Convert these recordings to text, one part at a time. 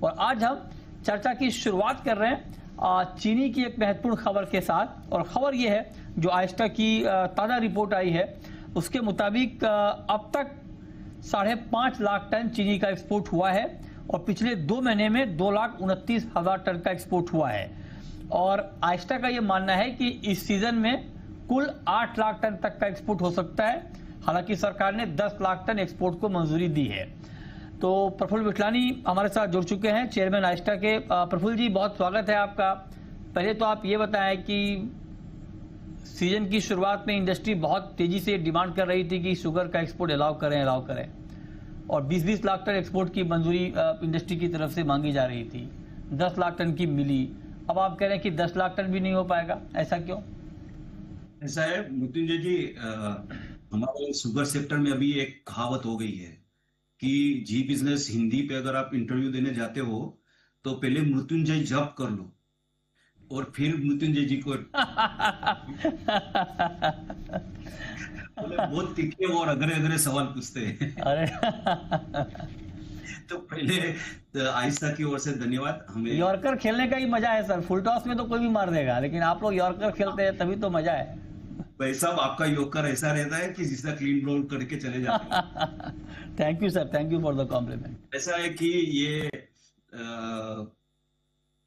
और आज हम चर्चा की शुरुआत कर रहे हैं चीनी की एक महत्वपूर्ण खबर के साथ। और खबर यह है, जो आइस्टा की ताज़ा रिपोर्ट आई है उसके मुताबिक अब तक 5.5 लाख टन चीनी का एक्सपोर्ट हुआ है और पिछले 2 महीने में 2,29,000 टन का एक्सपोर्ट हुआ है। और आइस्टा का यह मानना है कि इस सीजन में कुल 8 लाख टन तक का एक्सपोर्ट हो सकता है। हालांकि सरकार ने 10 लाख टन एक्सपोर्ट को मंजूरी दी है। तो प्रफुल्ल विठलानी हमारे साथ जुड़ चुके हैं, चेयरमैन आइस्टा के। प्रफुल्ल जी, बहुत स्वागत है आपका। पहले तो आप ये बताएं कि सीजन की शुरुआत में इंडस्ट्री बहुत तेजी से डिमांड कर रही थी कि शुगर का एक्सपोर्ट अलाउ करें और 20-20 लाख टन एक्सपोर्ट की मंजूरी इंडस्ट्री की तरफ से मांगी जा रही थी। 10 लाख टन की मिली। अब आप कह रहे हैं कि 10 लाख टन भी नहीं हो पाएगा, ऐसा क्यों? ऐसा है मृत्युंजय जी, हमारे शुगर सेक्टर में अभी एक कहावत हो गई है कि जी बिजनेस हिंदी पे अगर आप इंटरव्यू देने जाते हो तो पहले मृत्युंजय जप कर लो और फिर मृत्युंजय जी को बहुत तीखे और अगरे अगरे सवाल पूछते हैं। अरे तो पहले आइस्टा की ओर से धन्यवाद। हमें यॉर्कर खेलने का ही मजा है सर। फुल टॉस में तो कोई भी मार देगा, लेकिन आप लोग यॉर्कर खेलते हैं तभी तो मजा है। भाई साहब, आपका यॉर्कर ऐसा रहता है कि जिसका क्लीन बोल करके चले जाते हैं। Thank you sir, thank you for the compliment. ऐसा है कि ये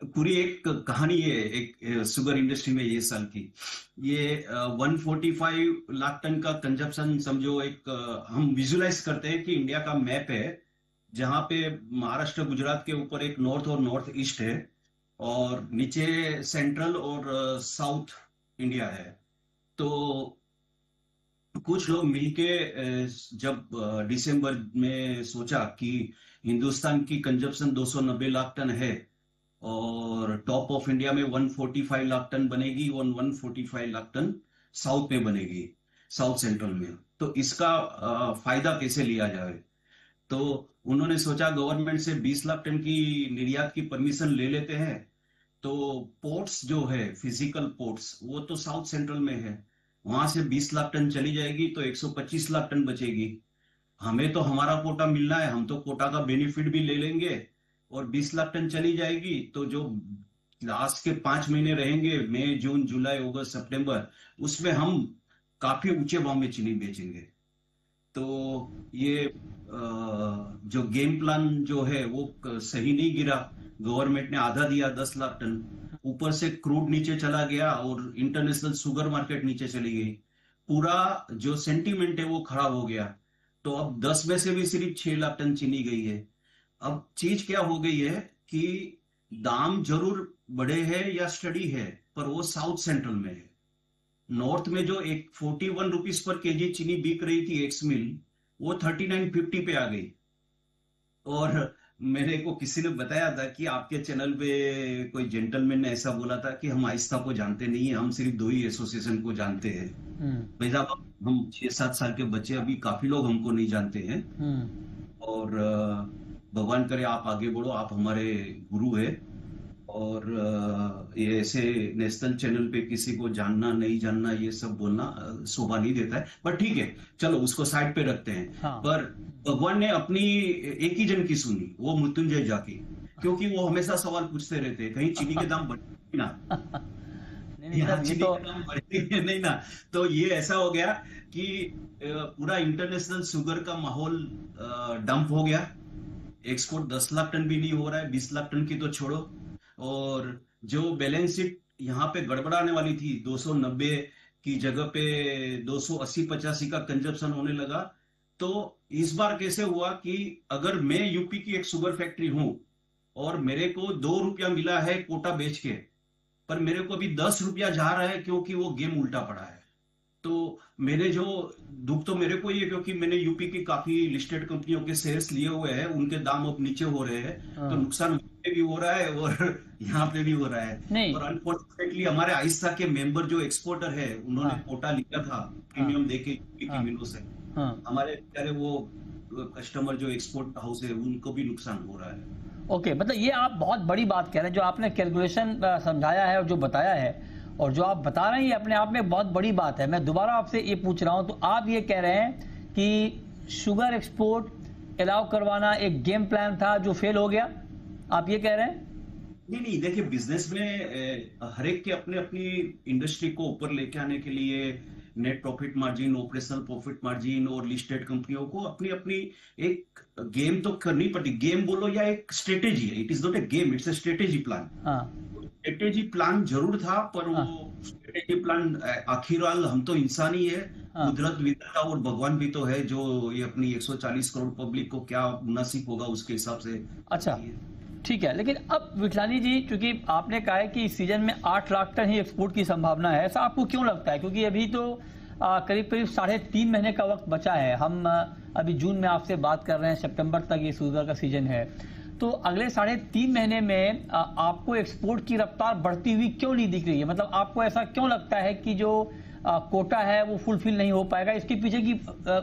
पूरी एक कहानी है एक शुगर इंडस्ट्री में ये साल की। ये 145 लाख टन का कंजप्शन समझो। एक हम विजुलाइज करते हैं कि इंडिया का मैप है जहां पे महाराष्ट्र गुजरात के ऊपर एक नॉर्थ और नॉर्थ ईस्ट है और नीचे सेंट्रल और साउथ इंडिया है। तो कुछ लोग मिलके जब दिसंबर में सोचा कि हिंदुस्तान की कंजप्शन 290 लाख टन है और टॉप ऑफ इंडिया में 145 लाख टन बनेगी और 145 लाख टन साउथ में बनेगी, साउथ सेंट्रल में। तो इसका फायदा कैसे लिया जाए? तो उन्होंने सोचा गवर्नमेंट से 20 लाख टन की निर्यात की परमिशन ले लेते हैं। तो पोर्ट्स जो है, फिजिकल पोर्ट्स, वो तो साउथ सेंट्रल में है, वहां से 20 लाख टन चली जाएगी तो 125 लाख टन बचेगी। हमें तो हमारा कोटा मिलना है, हम तो कोटा का बेनिफिट भी ले लेंगे। और 20 लाख टन चली जाएगी तो जो लास्ट के 5 महीने रहेंगे, मई जून जुलाई अगस्त सितंबर, उसमें हम काफी ऊंचे भाव में चीनी बेचेंगे। तो ये जो गेम प्लान जो है वो सही नहीं गिरा। गवर्नमेंट ने आधा दिया 10 लाख टन, ऊपर से क्रूड नीचे चला गया और इंटरनेशनल शुगर मार्केट नीचे चली गई। पूरा जो सेंटीमेंट है वो खराब हो गया। तो अब 10 में से भी सिर्फ 6 लाख टन चीनी गई है। अब चीज क्या हो गई है कि दाम जरूर बढ़े हैं या स्टडी है, पर वो साउथ सेंट्रल में है। नॉर्थ में जो एक 41 रुपीज पर केजी चीनी बिक रही थी एक्स मिल, वो 39.50 पे आ गई। और मेरे को किसी ने बताया था कि आपके चैनल पे कोई जेंटलमैन ने ऐसा बोला था कि हम आइस्टा को जानते नहीं है, हम सिर्फ 2 ही एसोसिएशन को जानते हैं। भाई साहब, हम 6-7 साल के बच्चे, अभी काफी लोग हमको नहीं जानते हैं। और भगवान करे आप आगे बढ़ो, आप हमारे गुरु है। और ये ऐसे नेशनल चैनल पे किसी को जानना नहीं जानना ये सब बोलना शोभा नहीं देता है। पर ठीक है, चलो उसको साइड पे रखते हैं। हाँ। पर भगवान ने अपनी एक ही जन की सुनी, वो मृत्युंजय जाकी, क्योंकि वो हमेशा सवाल पूछते रहते हैं कहीं चीनी के दाम बढ़े ना, चीनी के दाम बढ़े नहीं ना। तो ये ऐसा हो गया कि पूरा इंटरनेशनल शुगर का माहौल डंप हो गया। एक्सपोर्ट 10 लाख टन भी नहीं हो रहा है, 20 लाख टन की तो छोड़ो। और जो बैलेंस शीट यहाँ पे गड़बड़ाने वाली थी, 290 की जगह पे 280-85 का कंजप्शन होने लगा। तो इस बार कैसे हुआ कि अगर मैं यूपी की एक शुगर फैक्ट्री हूं और मेरे को 2 रुपया मिला है कोटा बेच के, पर मेरे को अभी 10 रुपया जा रहा है क्योंकि वो गेम उल्टा पड़ा है। तो मेरे जो दुख तो मेरे को ही है, क्योंकि मैंने यूपी की काफी लिस्टेड कंपनियों के शेयर्स लिए हुए हैं, उनके दाम अब नीचे हो रहे हैं। तो नुकसान भी हो रहा है और यहाँ पे भी हो रहा है। और अनफॉर्चुनेटली हमारे आइस्टा के मेंबर जो एक्सपोर्टर है, उन्होंने कोटा लिया था प्रीमियम देके की मिलों से। हमारे बेचारे वो कस्टमर जो एक्सपोर्ट हाउस है, उनको भी नुकसान हो रहा है। ओके, मतलब ये आप बहुत बड़ी बात कह रहे हैं, जो आपने कैलकुलेशन समझाया है और जो बताया है और जो आप बता रहे हैं, ये अपने आप में बहुत बड़ी बात है। मैं दोबारा आपसे ये पूछ रहा हूं, तो आप ये कह रहे हैं कि शुगर एक्सपोर्ट अलाउ करवाना एक गेम प्लान था जो फेल हो गया। आप ये कह रहे हैं? नहीं, देखिए बिजनेस में हर एक के अपने अपनी इंडस्ट्री को ऊपर लेके आने के लिए net profit margin, operational profit margin और लिस्टेड कंपनियों को अपनी अपनी एक गेम तो करनी पड़ती। गेम बोलो या एक स्ट्रेटेजी है, it is not a game, it's a strategy plan. Strategy plan जरूर था, पर वो स्ट्रेटेजी प्लान आखिरकाल हम तो इंसान ही है, कुदरत विधाता और भगवान भी तो है, जो ये अपनी 140 करोड़ पब्लिक को क्या मुनासिब होगा उसके हिसाब से। अच्छा, ठीक है। लेकिन अब विठलानी जी, क्योंकि आपने कहा है कि इस सीजन में 8 लाख टन ही एक्सपोर्ट की संभावना है, ऐसा आपको क्यों लगता है? क्योंकि अभी तो करीब करीब 3.5 महीने का वक्त बचा है। हम अभी जून में आपसे बात कर रहे हैं, सितंबर तक ये शुगर का सीजन है, तो अगले 3.5 महीने में आपको एक्सपोर्ट की रफ्तार बढ़ती हुई क्यों नहीं दिख रही है? मतलब आपको ऐसा क्यों लगता है कि जो कोटा है वो फुलफिल नहीं हो पाएगा? इसके पीछे की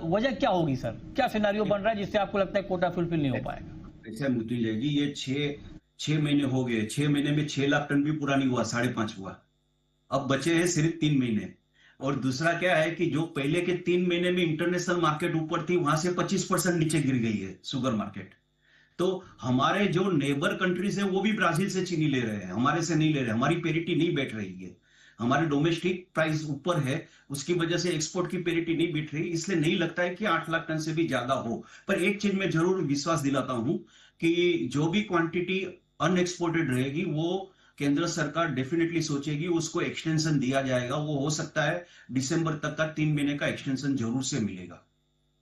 वजह क्या होगी सर? क्या सिनेरियो बन रहा है जिससे आपको लगता है कोटा फुलफिल नहीं हो पाएगा? ऐसा मृत्युंजय जी, ये 6 महीने हो गए, 6 महीने में 6 लाख टन भी पूरा नहीं हुआ, 5.5 हुआ। अब बचे हैं सिर्फ 3 महीने। और दूसरा क्या है कि जो पहले के 3 महीने में इंटरनेशनल मार्केट ऊपर थी, वहां से 25% नीचे गिर गई है शुगर मार्केट। तो हमारे जो नेबर कंट्रीज है वो भी ब्राजील से चीनी ले रहे हैं, हमारे से नहीं ले रहे। हमारी पेरिटी नहीं बैठ रही है, हमारे डोमेस्टिक प्राइस ऊपर है, उसकी वजह से एक्सपोर्ट की पेरिटी नहीं बैठ रही। इसलिए नहीं लगता है कि 8 लाख टन से भी ज्यादा हो। पर एक चीज में जरूर विश्वास दिलाता हूं कि जो भी क्वांटिटी अनएक्सपोर्टेड रहेगी वो केंद्र सरकार डेफिनेटली सोचेगी, उसको एक्सटेंशन दिया जाएगा। वो हो सकता है दिसंबर तक का 3 महीने का एक्सटेंशन जरूर से मिलेगा।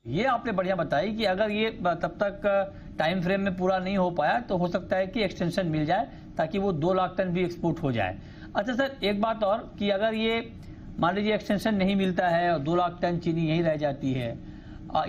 ये आपने बढ़िया बताई कि अगर ये तब तक टाइम फ्रेम में पूरा नहीं हो पाया तो हो सकता है कि एक्सटेंशन मिल जाए, ताकि वो 2 लाख टन भी एक्सपोर्ट हो जाए। अच्छा सर, एक बात और कि अगर ये मान लीजिए एक्सटेंशन नहीं मिलता है और 2 लाख टन चीनी यहीं रह जाती है,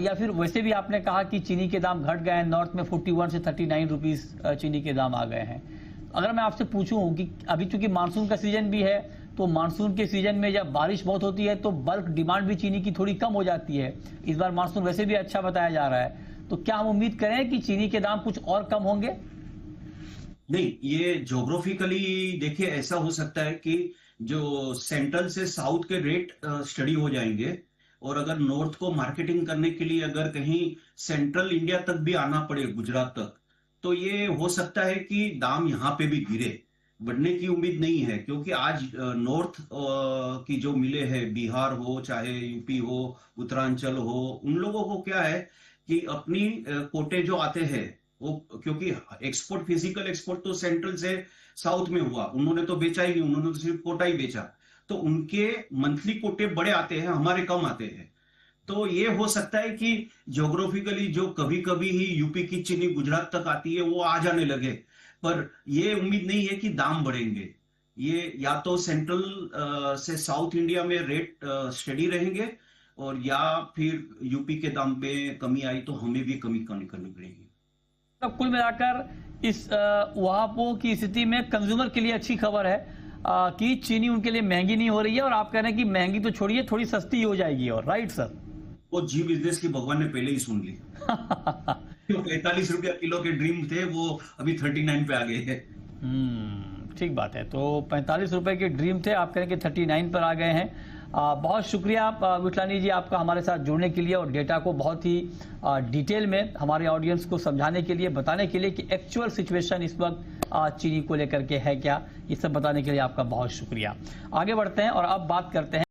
या फिर वैसे भी आपने कहा कि चीनी के दाम घट गए हैं, नॉर्थ में 41 से 39 रुपीज चीनी के दाम आ गए हैं। अगर मैं आपसे पूछूं कि अभी चूंकि मानसून का सीजन भी है, तो मानसून के सीजन में जब बारिश बहुत होती है तो बल्क डिमांड भी चीनी की थोड़ी कम हो जाती है। इस बार मानसून वैसे भी अच्छा बताया जा रहा है, तो क्या हम उम्मीद करें कि चीनी के दाम कुछ और कम होंगे? नहीं, ये ज्योग्राफिकली देखिए ऐसा हो सकता है कि जो सेंट्रल से साउथ के रेट स्टडी हो जाएंगे, और अगर नॉर्थ को मार्केटिंग करने के लिए अगर कहीं सेंट्रल इंडिया तक भी आना पड़े, गुजरात तक, तो ये हो सकता है कि दाम यहाँ पे भी गिरे। बढ़ने की उम्मीद नहीं है, क्योंकि आज नॉर्थ की जो मिले हैं, बिहार हो चाहे यूपी हो, उत्तरांचल हो, उन लोगों को क्या है कि अपनी कोटे जो आते हैं वो, क्योंकि एक्सपोर्ट, फिजिकल एक्सपोर्ट तो सेंट्रल से साउथ में हुआ, उन्होंने तो बेचा ही नहीं, उन्होंने तो सिर्फ कोटा ही बेचा, तो उनके मंथली कोटे बड़े आते हैं, हमारे कम आते हैं। तो ये हो सकता है कि ज्योग्राफिकली जो कभी कभी ही यूपी की चीनी गुजरात तक आती है वो आ जाने लगे, पर ये उम्मीद नहीं है कि दाम बढ़ेंगे। ये या तो सेंट्रल से साउथ इंडिया में रेट स्टडी रहेंगे, और या फिर यूपी के दाम में कमी आई तो हमें भी कमी करनी पड़ेगी। तो कुल मिलाकर इस वहापो की स्थिति में कंज्यूमर के लिए अच्छी खबर है कि चीनी उनके लिए महंगी नहीं हो रही है, और आप कह रहे हैं कि महंगी तो छोड़िए, थोड़ी सस्ती हो जाएगी। और राइट सर, वो जी बिजनेस की भगवान ने पहले ही सुन ली। जो 45 रुपया किलो के ड्रीम थे वो अभी 39 पे आ गए हैं। ठीक बात है। तो 45 रुपए के ड्रीम थे, आप कह रहे हैं कि 39 पर आ गए हैं। बहुत शुक्रिया विठलानी जी आपका हमारे साथ जुड़ने के लिए, और डेटा को बहुत ही डिटेल में हमारे ऑडियंस को समझाने के लिए, बताने के लिए कि एक्चुअल सिचुएशन इस वक्त चीनी को लेकर के है क्या, ये सब बताने के लिए आपका बहुत शुक्रिया। आगे बढ़ते हैं और अब बात करते हैं